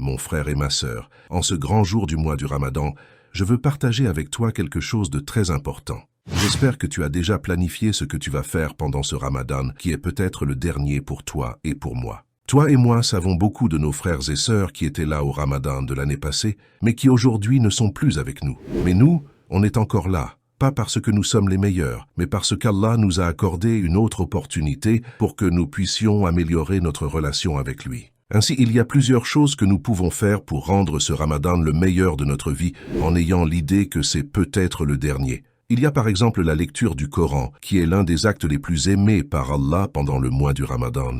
mon frère et ma sœur, en ce grand jour du mois du Ramadan, je veux partager avec toi quelque chose de très important. J'espère que tu as déjà planifié ce que tu vas faire pendant ce Ramadan, qui est peut-être le dernier pour toi et pour moi. Toi et moi savons beaucoup de nos frères et sœurs qui étaient là au Ramadan de l'année passée, mais qui aujourd'hui ne sont plus avec nous. Mais nous, on est encore là, pas parce que nous sommes les meilleurs, mais parce qu'Allah nous a accordé une autre opportunité pour que nous puissions améliorer notre relation avec lui. Ainsi, il y a plusieurs choses que nous pouvons faire pour rendre ce Ramadan le meilleur de notre vie en ayant l'idée que c'est peut-être le dernier. Il y a par exemple la lecture du Coran, qui est l'un des actes les plus aimés par Allah pendant le mois du Ramadan.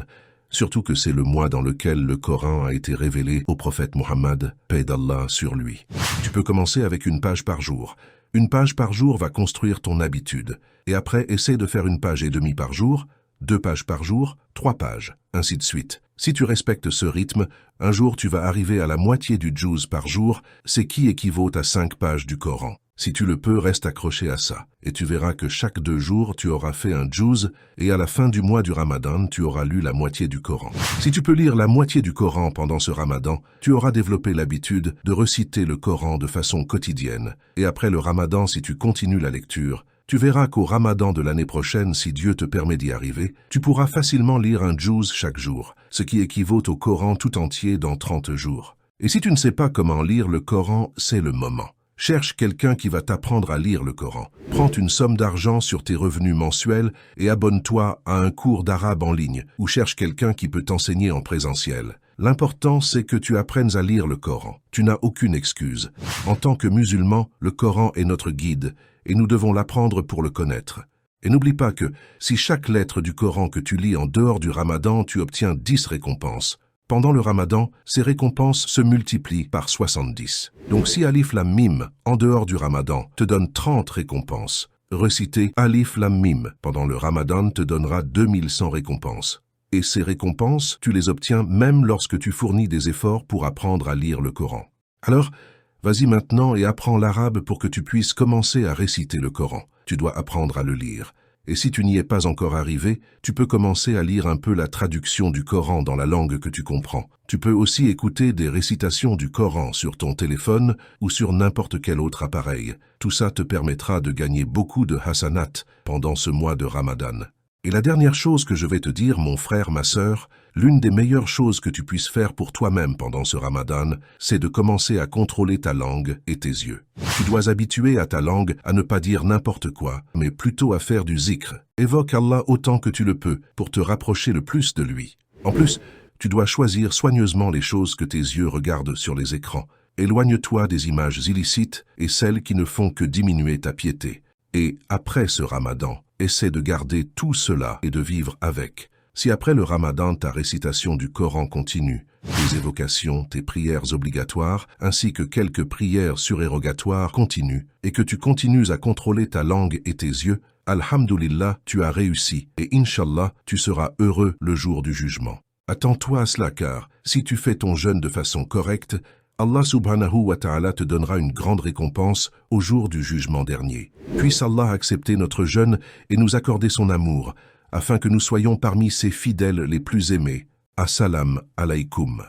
Surtout que c'est le mois dans lequel le Coran a été révélé au prophète Mohammed, paix d'Allah sur lui. Tu peux commencer avec une page par jour. Une page par jour va construire ton habitude. Et après, essaie de faire une page et demie par jour, 2 pages par jour, 3 pages, ainsi de suite. Si tu respectes ce rythme, un jour tu vas arriver à la moitié du juz par jour, ce qui équivaut à 5 pages du Coran. Si tu le peux, reste accroché à ça, et tu verras que chaque 2 jours, tu auras fait un juz, et à la fin du mois du Ramadan, tu auras lu la moitié du Coran. Si tu peux lire la moitié du Coran pendant ce Ramadan, tu auras développé l'habitude de reciter le Coran de façon quotidienne. Et après le Ramadan, si tu continues la lecture, tu verras qu'au Ramadan de l'année prochaine, si Dieu te permet d'y arriver, tu pourras facilement lire un juz chaque jour, ce qui équivaut au Coran tout entier dans 30 jours. Et si tu ne sais pas comment lire le Coran, c'est le moment. Cherche quelqu'un qui va t'apprendre à lire le Coran. Prends une somme d'argent sur tes revenus mensuels et abonne-toi à un cours d'arabe en ligne ou cherche quelqu'un qui peut t'enseigner en présentiel. L'important, c'est que tu apprennes à lire le Coran. Tu n'as aucune excuse. En tant que musulmans, le Coran est notre guide et nous devons l'apprendre pour le connaître. Et n'oublie pas que si chaque lettre du Coran que tu lis en dehors du Ramadan, tu obtiens 10 récompenses. Pendant le Ramadan, ces récompenses se multiplient par 70. Donc si Alif Lam Mim, en dehors du Ramadan, te donne 30 récompenses, reciter Alif Lam Mim pendant le Ramadan te donnera 2100 récompenses. Et ces récompenses, tu les obtiens même lorsque tu fournis des efforts pour apprendre à lire le Coran. Alors, vas-y maintenant et apprends l'arabe pour que tu puisses commencer à réciter le Coran. Tu dois apprendre à le lire. Et si tu n'y es pas encore arrivé, tu peux commencer à lire un peu la traduction du Coran dans la langue que tu comprends. Tu peux aussi écouter des récitations du Coran sur ton téléphone ou sur n'importe quel autre appareil. Tout ça te permettra de gagner beaucoup de hasanat pendant ce mois de Ramadan. Et la dernière chose que je vais te dire, mon frère, ma sœur, l'une des meilleures choses que tu puisses faire pour toi-même pendant ce Ramadan, c'est de commencer à contrôler ta langue et tes yeux. Tu dois habituer à ta langue à ne pas dire n'importe quoi, mais plutôt à faire du zikr. Évoque Allah autant que tu le peux pour te rapprocher le plus de lui. En plus, tu dois choisir soigneusement les choses que tes yeux regardent sur les écrans. Éloigne-toi des images illicites et celles qui ne font que diminuer ta piété. Et après ce Ramadan, essaie de garder tout cela et de vivre avec. Si après le Ramadan, ta récitation du Coran continue, tes évocations, tes prières obligatoires, ainsi que quelques prières surérogatoires continuent, et que tu continues à contrôler ta langue et tes yeux, Alhamdulillah, tu as réussi, et Inch'Allah, tu seras heureux le jour du jugement. Attends-toi à cela car, si tu fais ton jeûne de façon correcte, Allah subhanahu wa ta'ala te donnera une grande récompense au jour du jugement dernier. Puisse Allah accepter notre jeûne et nous accorder son amour, afin que nous soyons parmi ses fidèles les plus aimés. Assalam alaykoum.